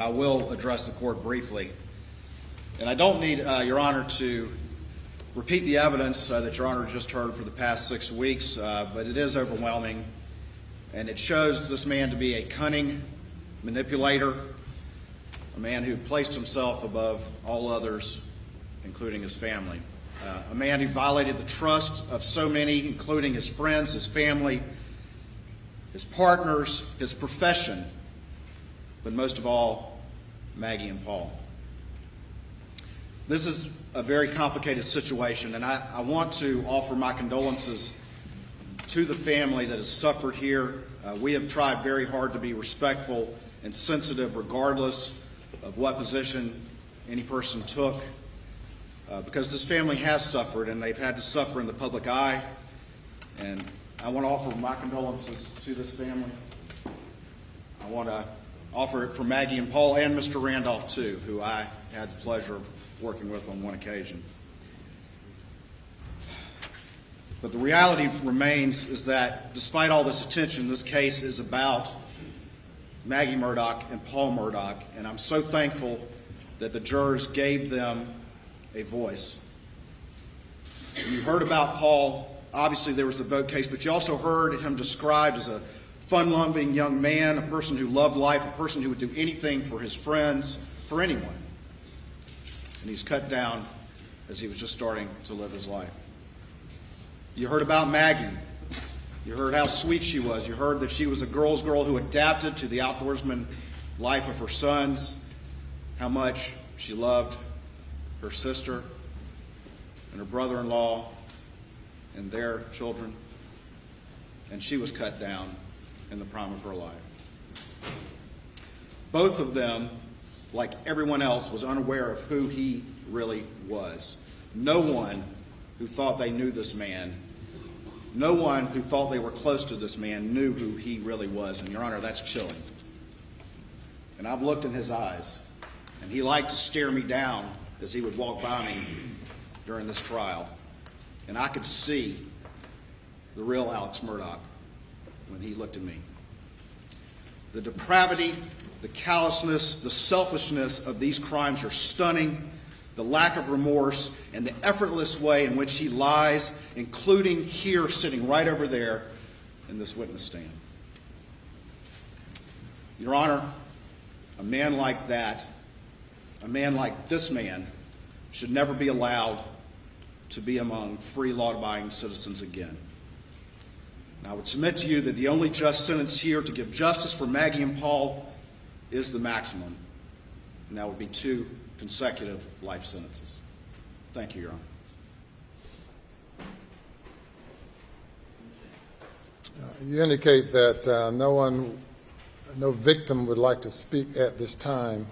I will address the court briefly. And I don't need Your Honor to repeat the evidence that Your Honor just heard for the past 6 weeks, but it is overwhelming, and it shows this man to be a cunning manipulator, a man who placed himself above all others, including his family, a man who violated the trust of so many, including his friends, his family, his partners, his profession, but most of all, Maggie and Paul. This is a very complicated situation, and I want to offer my condolences to the family that has suffered here. We have tried very hard to be respectful and sensitive regardless of what position any person took, because this family has suffered, and they've had to suffer in the public eye. And I want to offer my condolences to this family. I want to offer it for Maggie and Paul and Mr. Randolph, too, who I had the pleasure of working with on one occasion. But the reality remains is that despite all this attention, this case is about Maggie Murdaugh and Paul Murdaugh, and I'm so thankful that the jurors gave them a voice. You heard about Paul. Obviously, there was the boat case, but you also heard him described as a fun-loving young man, a person who loved life, a person who would do anything for his friends, for anyone. And he's cut down as he was just starting to live his life. You heard about Maggie. You heard how sweet she was. You heard that she was a girl's girl who adapted to the outdoorsman life of her sons, how much she loved her sister and her brother-in-law and their children. And she was cut down in the prime of her life. Both of them, like everyone else, was unaware of who he really was. No one who thought they knew this man, no one who thought they were close to this man knew who he really was. And, Your Honor, that's chilling. And I've looked in his eyes, and he liked to stare me down as he would walk by me during this trial. And I could see the real Alex Murdaugh when he looked at me. The depravity, the callousness, the selfishness of these crimes are stunning. The lack of remorse and the effortless way in which he lies, including here sitting right over there in this witness stand. Your Honor, a man like that, a man like this man, should never be allowed to be among free, law-abiding citizens again. And I would submit to you that the only just sentence here to give justice for Maggie and Paul is the maximum, and that would be 2 consecutive life sentences. Thank you, Your Honor. You indicate that no victim would like to speak at this time.